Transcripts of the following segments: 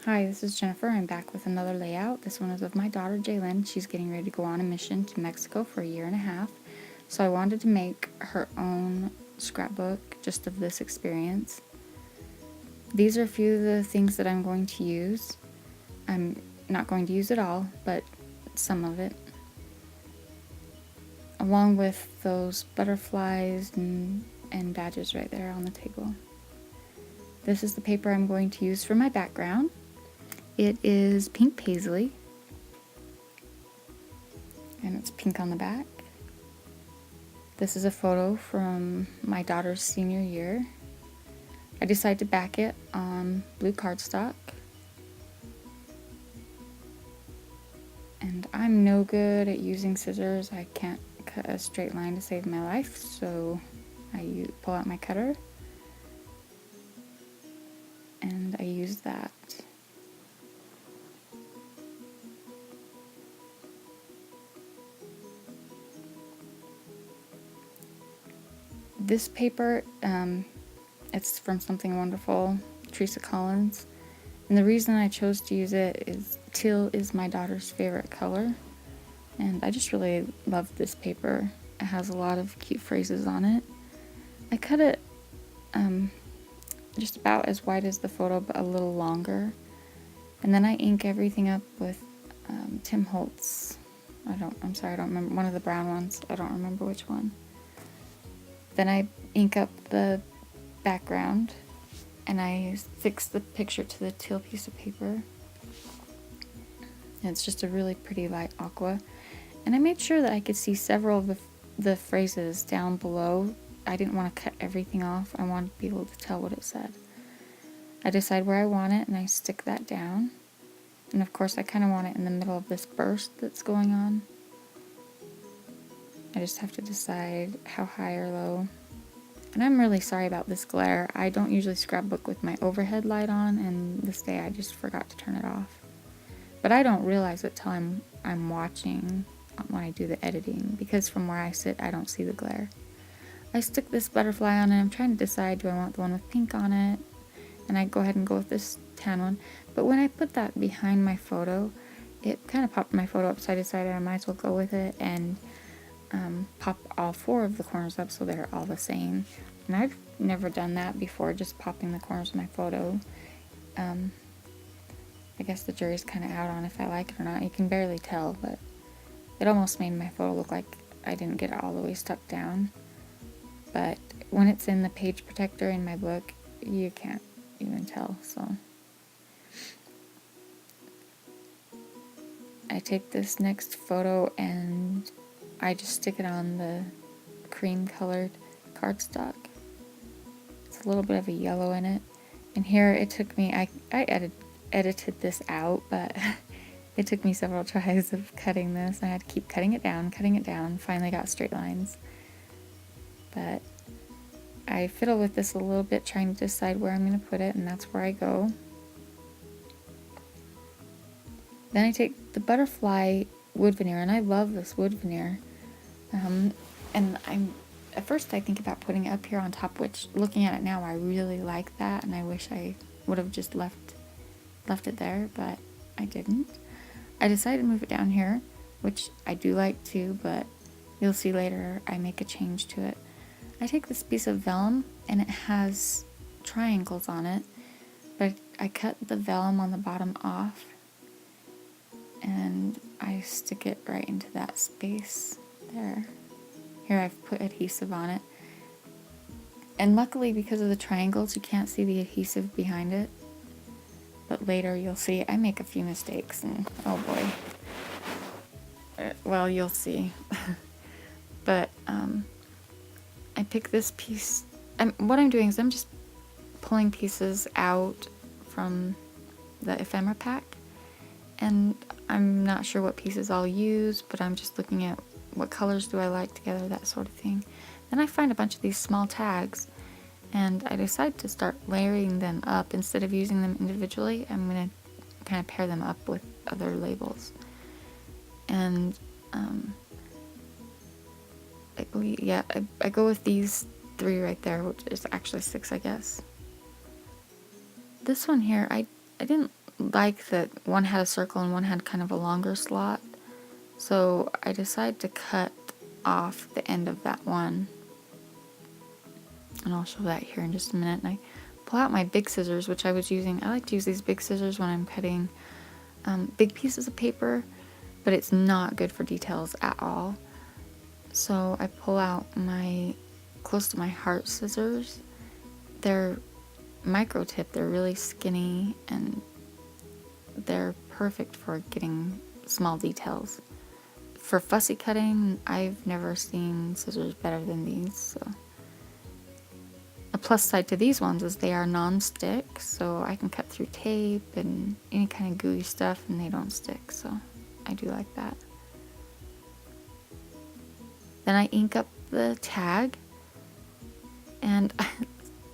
Hi, this is Jennifer. I'm back with another layout. This one is of my daughter Jaylyn. She's getting ready to go on a mission to Mexico for a year and a half. So I wanted to make her own scrapbook just of this experience. These are a few of the things that I'm going to use. I'm not going to use it all, but some of it. Along with those butterflies and badges right there on the table. This is the paper I'm going to use for my background. It is pink paisley, and it's pink on the back. This is a photo from my daughter's senior year. I decided to back it on blue cardstock. And I'm no good at using scissors. I can't cut a straight line to save my life, so I pull out my cutter and I use that. This paper, it's from Something Wonderful, Teresa Collins. And the reason I chose to use it is teal is my daughter's favorite color. And I just really love this paper. It has a lot of cute phrases on it. I cut it just about as wide as the photo, but a little longer. And then I ink everything up with Tim Holtz. I'm sorry, I don't remember. One of the brown ones. I don't remember which one. Then I ink up the background and I fix the picture to the teal piece of paper. And it's just a really pretty light aqua. And I made sure that I could see several of the phrases down below. I didn't want to cut everything off. I wanted to be able to tell what it said. I decide where I want it and I stick that down. And of course I kind of want it in the middle of this burst that's going on. I just have to decide how high or low. And I'm really sorry about this glare. I don't usually scrapbook with my overhead light on, and this day I just forgot to turn it off. But I don't realize it till I'm watching when I do the editing, because from where I sit I don't see the glare. I stick this butterfly on and I'm trying to decide, do I want the one with pink on it? And I go ahead and go with this tan one. But when I put that behind my photo, it kind of popped my photo up, so I decided I might as well go with it and pop all four of the corners up so they're all the same. And I've never done that before, just popping the corners of my photo. I guess the jury's kind of out on if I like it or not. You can barely tell, but it almost made my photo look like I didn't get it all the way stuck down. But when it's in the page protector in my book, you can't even tell, so. I take this next photo and I just stick it on the cream colored cardstock. It's a little bit of a yellow in it. And here it took me, I edited this out, but it took me several tries of cutting this. I had to keep cutting it down, finally got straight lines. But I fiddle with this a little bit, trying to decide where I'm going to put it, and that's where I go. Then I take the butterfly wood veneer, and I love this wood veneer. And at first I think about putting it up here on top, which looking at it now, I really like that, and I wish I would have just left it there, but I didn't. I decided to move it down here, which I do like too, but you'll see later I make a change to it. I take this piece of vellum and it has triangles on it, but I cut the vellum on the bottom off and I stick it right into that space there. Here I've put adhesive on it. And luckily, because of the triangles, you can't see the adhesive behind it. But later you'll see I make a few mistakes and oh boy. Well, you'll see. But I pick this piece. What I'm doing is I'm just pulling pieces out from the ephemera pack. And I'm not sure what pieces I'll use, but I'm just looking at what colors do I like together, that sort of thing. Then I find a bunch of these small tags, and I decide to start layering them up. Instead of using them individually, I'm going to kind of pair them up with other labels. And I go with these 3 right there, which is actually 6, I guess. This one here, I didn't like that one had a circle and one had kind of a longer slot. So I decided to cut off the end of that one. And I'll show that here in just a minute. And I pull out my big scissors, which I was using. I like to use these big scissors when I'm cutting big pieces of paper, but it's not good for details at all. So I pull out my close to my heart scissors. They're micro tip, they're really skinny, and they're perfect for getting small details. For fussy cutting, I've never seen scissors better than these. So a plus side to these ones is they are non-stick, so I can cut through tape and any kind of gooey stuff and they don't stick, so I do like that. Then I ink up the tag, and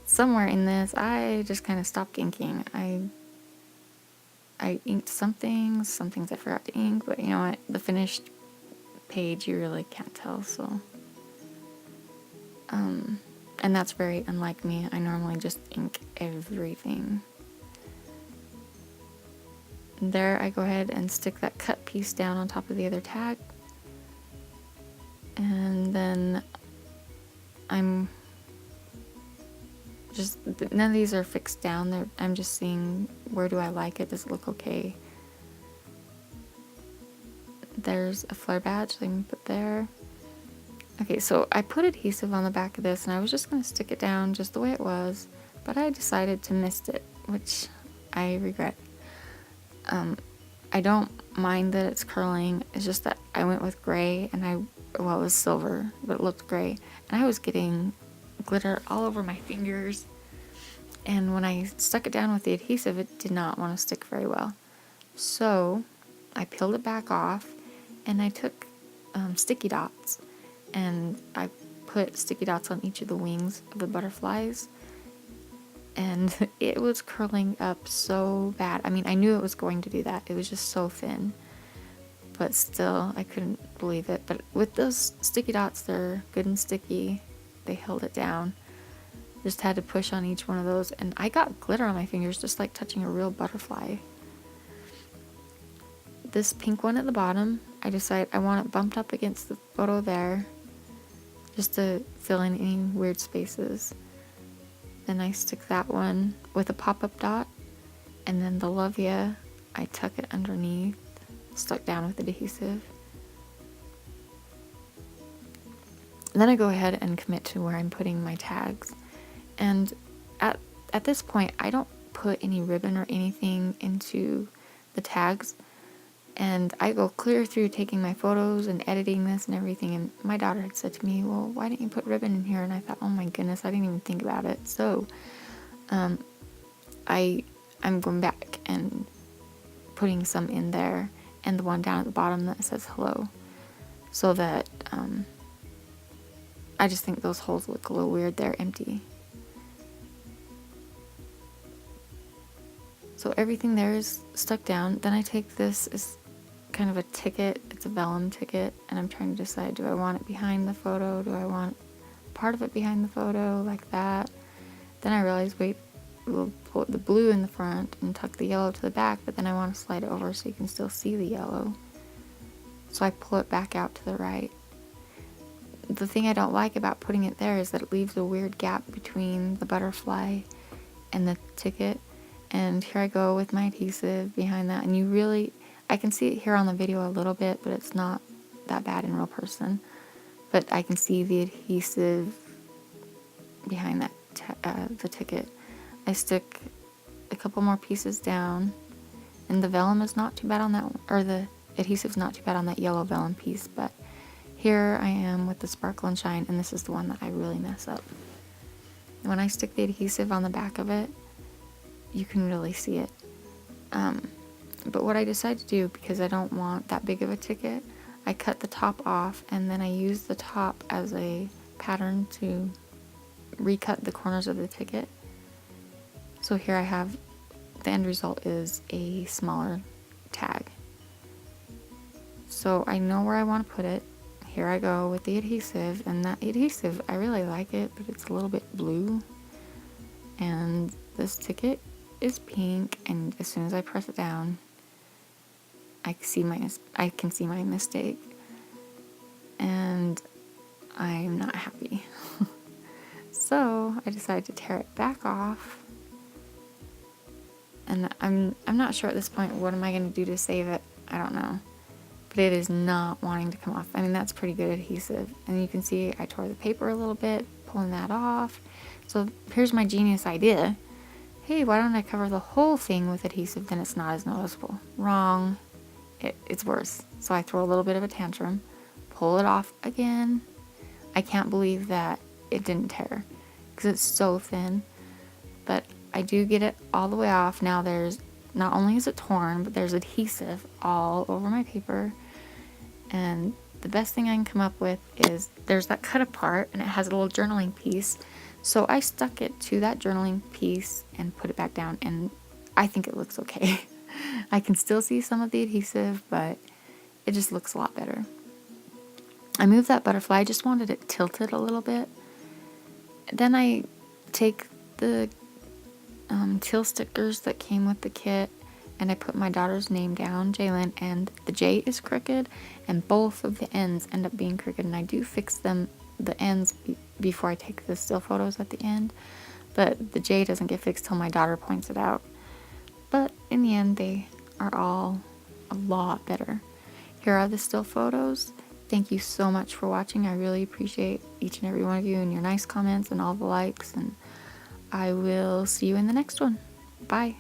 somewhere in this I just kind of stopped inking. I inked some things I forgot to ink, but you know what, the finished page you really can't tell, so and that's very unlike me. I normally just ink everything. And there I go ahead and stick that cut piece down on top of the other tag, and then I'm just, none of these are fixed down. I'm just seeing, where do I like it? Does it look okay? There's a flare badge that I can put there. Okay, so I put adhesive on the back of this, and I was just going to stick it down just the way it was, but I decided to mist it, which I regret. I don't mind that it's curling. It's just that I went with gray, and well, it was silver, but it looked gray, and I was getting glitter all over my fingers, and when I stuck it down with the adhesive, it did not want to stick very well. So I peeled it back off, and I took sticky dots, and I put sticky dots on each of the wings of the butterflies, and it was curling up so bad. I mean, I knew it was going to do that. It was just so thin, but still, I couldn't believe it. But with those sticky dots, they're good and sticky. They held it down. Just had to push on each one of those, and I got glitter on my fingers, just like touching a real butterfly. This pink one at the bottom, I decided I want it bumped up against the photo there, just to fill in any weird spaces. Then I stick that one with a pop-up dot, and then the Love Ya, I tuck it underneath, stuck down with adhesive. And then I go ahead and commit to where I'm putting my tags. And at this point, I don't put any ribbon or anything into the tags. And I go clear through taking my photos and editing this and everything. And my daughter had said to me, well, why didn't you put ribbon in here? And I thought, oh my goodness, I didn't even think about it. So I'm going back and putting some in there, and the one down at the bottom that says hello, so that I just think those holes look a little weird. They're empty. So everything there is stuck down. Then I take this as kind of a ticket. It's a vellum ticket, and I'm trying to decide, do I want it behind the photo? Do I want part of it behind the photo, like that? Then I realized, wait, we'll put the blue in the front and tuck the yellow to the back, but then I want to slide it over so you can still see the yellow. So I pull it back out to the right. The thing I don't like about putting it there is that it leaves a weird gap between the butterfly and the ticket. And here I go with my adhesive behind that, and I can see it here on the video a little bit, but it's not that bad in real person. But I can see the adhesive behind that the ticket. I stick a couple more pieces down, and the vellum is not too bad on that one, or the adhesive's not too bad on that yellow vellum piece, but here I am with the Sparkle and Shine, and this is the one that I really mess up. When I stick the adhesive on the back of it, you can really see it. But what I decided to do, because I don't want that big of a ticket, I cut the top off, and then I use the top as a pattern to recut the corners of the ticket. So here I have, the end result is a smaller tag. So I know where I want to put it. Here I go with the adhesive, and that adhesive, I really like it, but it's a little bit blue. And this ticket is pink, and as soon as I press it down, I can see my mistake, and I'm not happy. So I decided to tear it back off, and I'm not sure at this point what am I going to do to save it. I don't know, but it is not wanting to come off. I mean, that's pretty good adhesive, and you can see I tore the paper a little bit pulling that off. So here's my genius idea. Hey, why don't I cover the whole thing with adhesive, then it's not as noticeable. Wrong. It's worse. So I throw a little bit of a tantrum, pull it off again. I can't believe that it didn't tear because it's so thin, but I do get it all the way off. Now there's, not only is it torn, but there's adhesive all over my paper. And the best thing I can come up with is there's that cut apart and it has a little journaling piece. So I stuck it to that journaling piece and put it back down, and I think it looks okay. I can still see some of the adhesive, but it just looks a lot better. I moved that butterfly, I just wanted it tilted a little bit. Then I take the teal stickers that came with the kit, and I put my daughter's name down, Jaylyn, and the J is crooked, and both of the ends end up being crooked, and I do fix them, the ends, before I take the still photos at the end, but the J doesn't get fixed till my daughter points it out. But in the end, they are all a lot better. Here are the still photos. Thank you so much for watching. I really appreciate each and every one of you and your nice comments and all the likes, and I will see you in the next one. Bye.